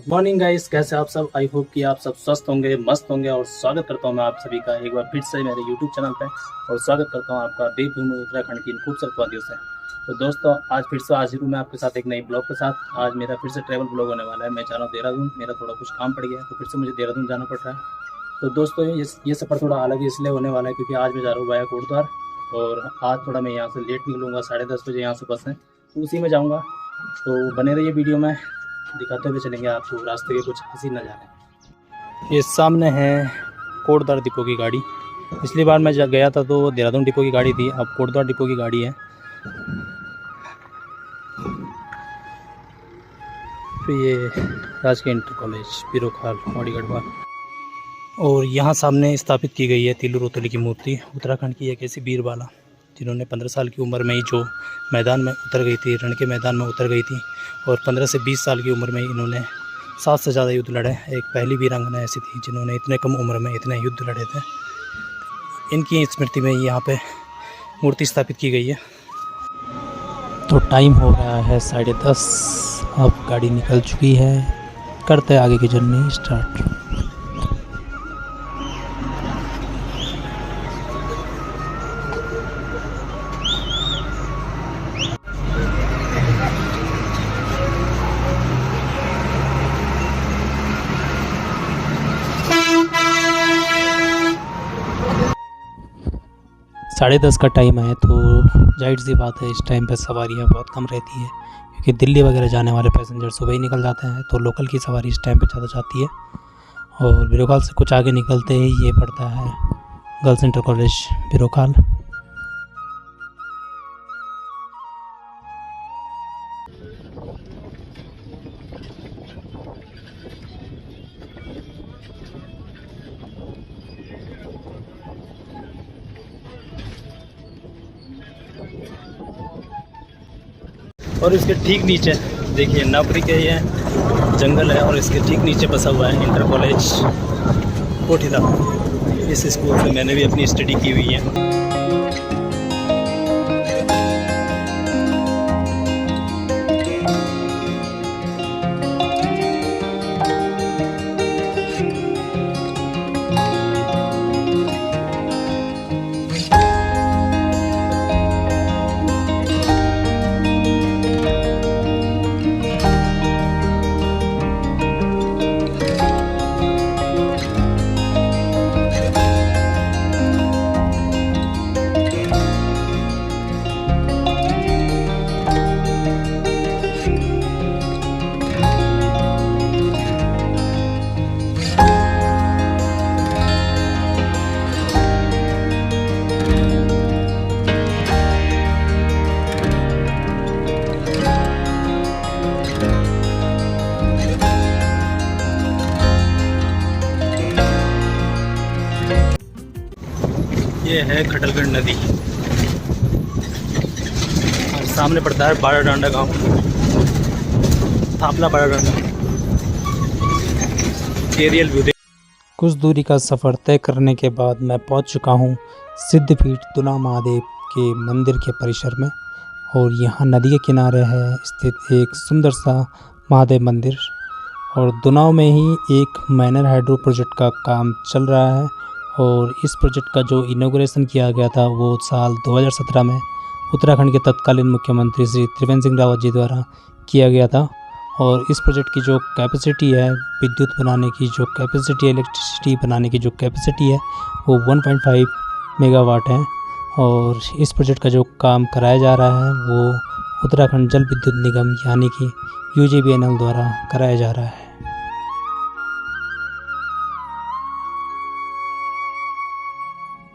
Morning guys, कैसे आप सब। आई होप कि आप सब स्वस्थ होंगे, मस्त होंगे। और स्वागत करता हूं मैं आप सभी का एक बार फिर से मेरे यूट्यूब चैनल पे। और स्वागत करता हूं आपका देवभूमि उत्तराखंड की इन खूबसूरत वादियों से। तो दोस्तों, आज फिर से हाजिर हूं मैं आपके साथ एक नई ब्लॉग के साथ। आज मेरा फिर से ट्रैवल ब्लॉग होने वाला है। मैं जा रहा हूँ देहरादून। मेरा थोड़ा कुछ काम पड़ गया है, तो फिर से मुझे देहरादून जाना पड़ रहा है। तो दोस्तों, ये सफ़र थोड़ा अलग इसलिए होने वाला है क्योंकि आज मैं जा रहा हूँ वाया कोटद्वार। और आज थोड़ा मैं यहाँ से लेट निकलूँगा, 10:30 बजे यहाँ से बस है, तो उसी में जाऊँगा। तो बने रहिए वीडियो में, दिखाते हुए चलेंगे आपको रास्ते के कुछ हसीन नज़ारे। ये सामने है कोटद्वार डिपो की गाड़ी। पिछली बार मैं जब गया था तो देहरादून डिपो की गाड़ी थी, अब कोटद्वार डिपो की गाड़ी है। तो ये राजकीय इंटर कॉलेज बिरोखाल वाड़ी गढ़वाल। और यहाँ सामने स्थापित की गई है तिलु रोतली की मूर्ति। उत्तराखंड की एक ऐसी बीरबाला जिन्होंने 15 साल की उम्र में ही जो मैदान में उतर गई थी, रण के मैदान में उतर गई थी। और 15 से 20 साल की उम्र में इन्होंने 7 से ज़्यादा युद्ध लड़े। एक पहली वीरांगना ऐसी थी जिन्होंने इतने कम उम्र में इतने युद्ध लड़े थे। इनकी स्मृति में यहाँ पे मूर्ति स्थापित की गई है। तो टाइम हो रहा है 10:30। अब गाड़ी निकल चुकी है, करते हैं आगे की जर्नी स्टार्ट। साढ़े 10 का टाइम है, तो जाहिर सी बात है इस टाइम पे सवारियाँ बहुत कम रहती है, क्योंकि दिल्ली वगैरह जाने वाले पैसेंजर सुबह ही निकल जाते हैं। तो लोकल की सवारी इस टाइम पे ज़्यादा जाती है। और बिरोखाल से कुछ आगे निकलते ही ये पड़ता है गर्ल्स इंटर कॉलेज बिरोखाल। और इसके ठीक नीचे देखिए नवरी के ये जंगल है, और इसके ठीक नीचे बसा हुआ है इंटर कॉलेज कोठीदा। इस स्कूल से मैंने भी अपनी स्टडी की हुई है। ये है खटलगढ़ नदी और सामने पड़ता है बाड़ा डांडा गाँव, थापला बाड़ा डांडा। Aerial view. कुछ दूरी का सफ़र तय करने के बाद मैं पहुंच चुका हूं सिद्धपीठ दुना महादेव के मंदिर के परिसर में। और यहाँ नदी के किनारे है स्थित एक सुंदर सा महादेव मंदिर। और दुनाव में ही एक माइनर हाइड्रो प्रोजेक्ट का काम चल रहा है। और इस प्रोजेक्ट का जो इनॉग्रेशन किया गया था वो साल 2017 में उत्तराखंड के तत्कालीन मुख्यमंत्री श्री त्रिवेंद्र सिंह रावत जी द्वारा किया गया था। और इस प्रोजेक्ट की जो कैपेसिटी है, विद्युत बनाने की जो कैपेसिटी है, इलेक्ट्रिसिटी बनाने की जो कैपेसिटी है, वो 1.5 मेगावाट है। और इस प्रोजेक्ट का जो काम कराया जा रहा है वो उत्तराखंड जल विद्युत निगम यानी कि UJVNL द्वारा कराया जा रहा है।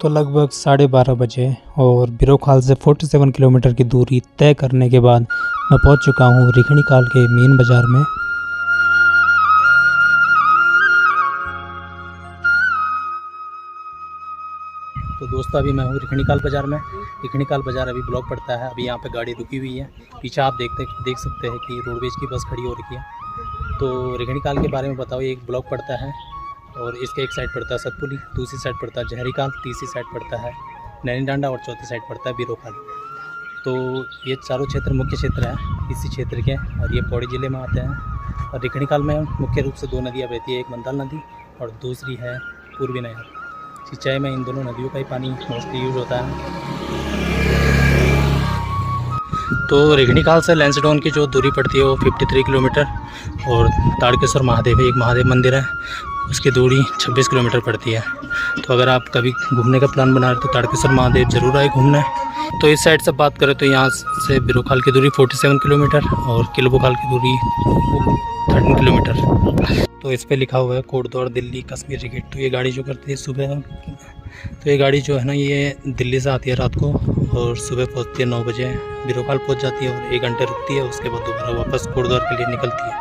तो लगभग 12:30 बजे और बिरोखाल से 47 किलोमीटर की दूरी तय करने के बाद मैं पहुंच चुका हूं रिखणीकाल के मेन बाज़ार में। तो दोस्तों, अभी मैं हूं रिखणीकाल बाज़ार में। रिखणीकाल बाज़ार अभी ब्लॉक पड़ता है। अभी यहाँ पे गाड़ी रुकी हुई है। पीछे आप देख सकते हैं कि रोडवेज की बस खड़ी हो रखी है। तो रिखणीकाल के बारे में बताओ, ये एक ब्लॉक पड़ता है और इसके एक साइड पड़ता है सतपुली, दूसरी साइड पड़ता है जहरीकाल, तीसरी साइड पड़ता है नैनी डांडा और चौथी साइड पड़ता है बिरोखाल। तो ये चारों क्षेत्र मुख्य क्षेत्र हैं इसी क्षेत्र के, और ये पौड़ी ज़िले में आते हैं। और रिखणीखाल में मुख्य रूप से 2 नदियाँ बहती है, एक मंदाल नदी और दूसरी है पूर्वी नहर। सिंचाई में इन दोनों नदियों का ही पानी मोस्टली यूज होता है। तो रिखणीखाल से लैंसडाउन की जो दूरी पड़ती है वो 53 किलोमीटर और ताड़केश्वर महादेव एक महादेव मंदिर है, उसकी दूरी 26 किलोमीटर पड़ती है। तो अगर आप कभी घूमने का प्लान बना रहे तो ताड़केश्वर महादेव ज़रूर आए घूमने। तो इस साइड से बात करें तो यहाँ से बिरोखाल की दूरी 47 किलोमीटर और किलोबोखाल की दूरी 13 किलोमीटर। तो इस पे लिखा हुआ है कोटद्वार दिल्ली कश्मीरी गेट। तो ये गाड़ी जो करती है सुबह, तो ये गाड़ी जो है ना ये दिल्ली से आती है रात को और सुबह पहुँचती है 9 बजे बिरोखाल पहुँच जाती है और 1 घंटे रुकती है, उसके बाद दोबारा वापस कोटद्वार के लिए निकलती है।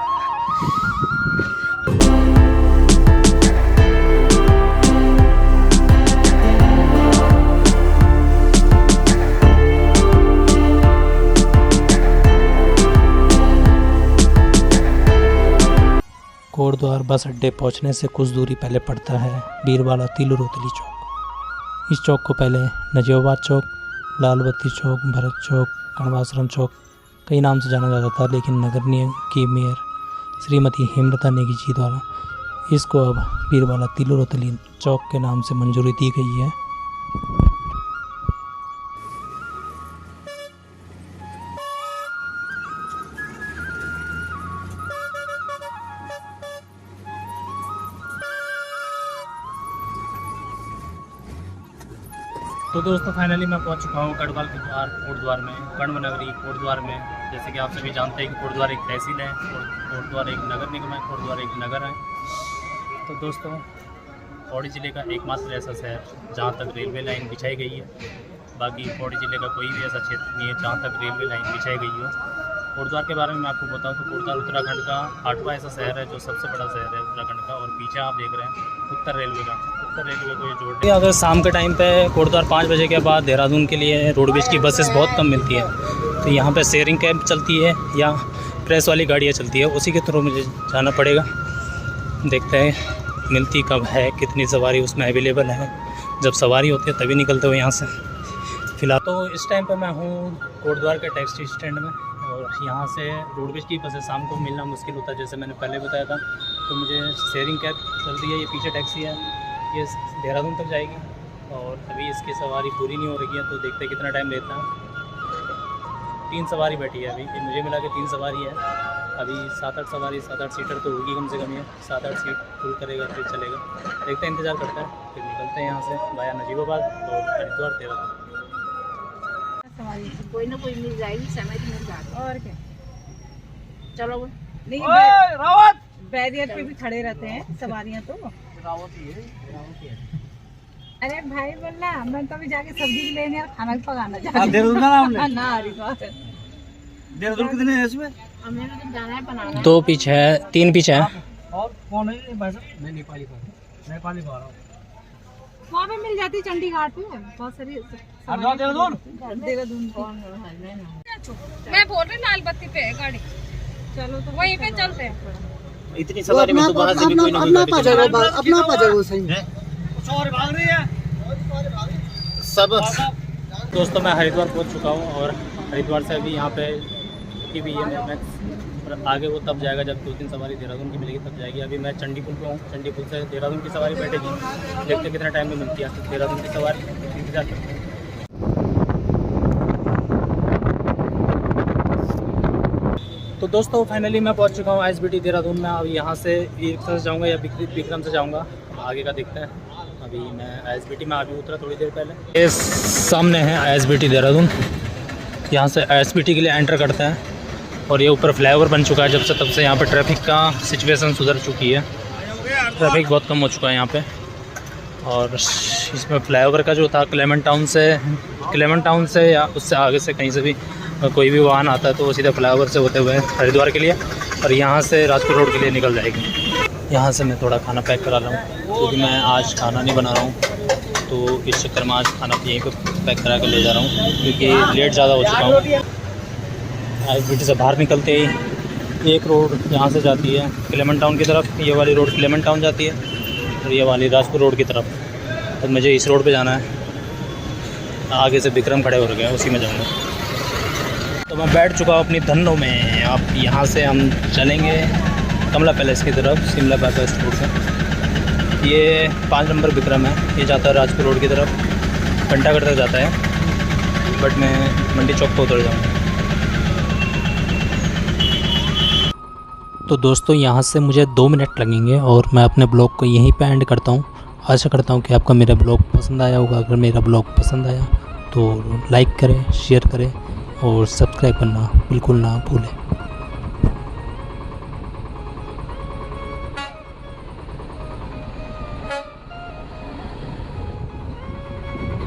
कोटद्वार बस अड्डे पहुंचने से कुछ दूरी पहले पड़ता है बीरवाला तिलु रोतली चौक। इस चौक को पहले नजीबाबाद चौक, लालबत्ती चौक, भरत चौक, कण्वाश्रम चौक कई नाम से जाना जाता था, लेकिन नगर निगम की मेयर श्रीमती हेमलता नेगी जी द्वारा इसको अब बीरवाला तिलु रोतली चौक के नाम से मंजूरी दी गई है। तो दोस्तों फाइनली मैं पहुंच चुका हूं गढ़वाल के द्वार कोटद्वार में, कण्व नगरी कोटद्वार में। जैसे कि आप सभी जानते हैं कि कोटद्वार एक तहसील है और कोटद्वार एक नगर निगम है, कोटद्वार एक नगर है। तो दोस्तों पौड़ी ज़िले का एकमात्र ऐसा शहर जहां तक रेलवे लाइन बिछाई गई है, बाकी पौड़ी ज़िले का कोई भी ऐसा क्षेत्र नहीं है जहाँ तक रेलवे लाइन बिछाई गई हो। कोटद्वार के बारे में मैं आपको बताऊँ तो कोटद्वार उत्तराखंड का 8वां ऐसा शहर है जो सबसे बड़ा शहर है उत्तराखंड का, और पीछे आप देख रहे हैं उत्तर रेलवे का, उत्तर रेलवे को ये जोड़ रही है। अगर शाम के टाइम पे कोटद्वार 5 बजे के बाद देहरादून के लिए रोडवेज की बसेस बहुत कम मिलती है, तो यहाँ पे शेयरिंग कैब चलती है या प्रेस वाली गाड़ियाँ चलती है, उसी के थ्रू मुझे जाना पड़ेगा। देखते हैं मिलती कब है, कितनी सवारी उसमें अवेलेबल है, जब सवारी होती है तभी निकलते हो यहाँ से। फिलहाल तो इस टाइम पर मैं हूँ कोटद्वार के टैक्सी स्टैंड में और यहाँ से रोडवेज की बसें शाम को मिलना मुश्किल होता है, जैसे मैंने पहले बताया था। तो मुझे शेयरिंग कैब चल रही है, ये पीछे टैक्सी है, ये देहरादून तक जाएगी और अभी इसकी सवारी पूरी नहीं हो रही है, तो देखते हैं कितना टाइम लेता है। 3 सवारी बैठी है अभी, मुझे मिला कि 3 सवारी है। अभी 7-8 सवारी, 7-8 सीटर तो होगी कम से कम, ये 7-8 सीट फुल करेगा फिर चलेगा। देखते हैं, इंतज़ार करते हैं, फिर निकलते हैं यहाँ से वाया नजीबाबाद और हरिद्वार देहरादून। कोई ना कोई मिल जाएगी, समय तो मिल जाएगा और क्या। चलो नहीं रावत बैरियर पे भी खड़े रहते हैं सवारियां तो। रावत ही है। अरे भाई बोलना मैं तो अभी जाके सब्जी लेने और खाना भी पकाना देहरादून का नाम ना हरिद्वार। देहरादून कितने है इसमें? हमें तो जाना है बनाना। 2 पीछे है, 3 पीछे है। और कौन है भाई साहब? मैं नेपाली का रहा हूँ। वहाँ पे मिल जाती चंडी घाट पे बहुत सारी। देहरादून कौन मैं बोल रही लाल बत्ती पे है गाड़ी, चलो तो वहीं पे चलते हैं। इतनी सवारी में तो बाहर से भी कोई ना कोई अपना पाजा सही है। और भाग रही है सब। दोस्तों मैं हरिद्वार पहुंच चुका हूं और हरिद्वार से अभी यहाँ पे की भी है मैक्स, और आगे वो तब जाएगा जब 2-3 सवारी देहरादून की मिलेगी तब जाएगी। अभी मैं चंडीपुल पे हूँ, चंडीपुल से देहरादून की सवारी बैठेगी, देखते कितना टाइम में मिलती है देहरादून की सवारी, इंतजार करते हैं। तो दोस्तों फाइनली मैं पहुंच चुका हूं ISBT देहरादून में। अब यहाँ से ई-रिक्शा से जाऊँगा या विक्रम से जाऊँगा, आगे का देखते हैं। अभी मैं ISBT में अभी उतरा थोड़ी देर पहले। ये सामने है ISBT देहरादून, यहाँ से ISBT के लिए एंटर करते हैं और ये ऊपर फ्लाईओवर बन चुका है जब से, तब से यहाँ पर ट्रैफिक का सिचुएशन सुधर चुकी है, ट्रैफिक बहुत कम हो चुका है यहाँ पे। और इसमें फ्लाईओवर का जो था क्लेमेंट टाउन से या उससे आगे से कहीं से भी कोई भी वाहन आता है तो वो सीधा फ्लाईओवर से होते हुए हरिद्वार के लिए और यहाँ से राजपुर रोड के लिए निकल जाएगी। यहाँ से मैं थोड़ा खाना पैक करा रहा हूँ क्योंकि मैं आज खाना नहीं बना रहा हूँ, तो इस चक्कर में आज खाना यहीं पे पैक करा कर ले जा रहा हूँ क्योंकि लेट ज़्यादा हो चुका हूँ। ISBT से बाहर निकलते ही एक रोड यहाँ से जाती है क्लेमेंट टाउन की तरफ, ये वाली रोड क्लेमेंट टाउन जाती है और ये वाली राजपुर रोड की तरफ। तो मुझे इस रोड पे जाना है, आगे से विक्रम खड़े हो गए, उसी में जाऊँगा। तो मैं बैठ चुका हूँ अपनी धन्नों में। अब यहाँ से हम चलेंगे कमला पैलेस की तरफ शिमला बाईपास रोड से। ये 5 नंबर विक्रम है, ये जाता है राजपुर रोड की तरफ, घंटागढ़ तक जाता है, बट मैं मंडी चौक पर उतर जाऊँगा। तो दोस्तों यहाँ से मुझे 2 मिनट लगेंगे और मैं अपने ब्लॉग को यहीं पे एंड करता हूँ। आशा करता हूँ कि आपका मेरा ब्लॉग पसंद आया होगा। अगर मेरा ब्लॉग पसंद आया तो लाइक करें, शेयर करें और सब्सक्राइब करना बिल्कुल ना भूलें।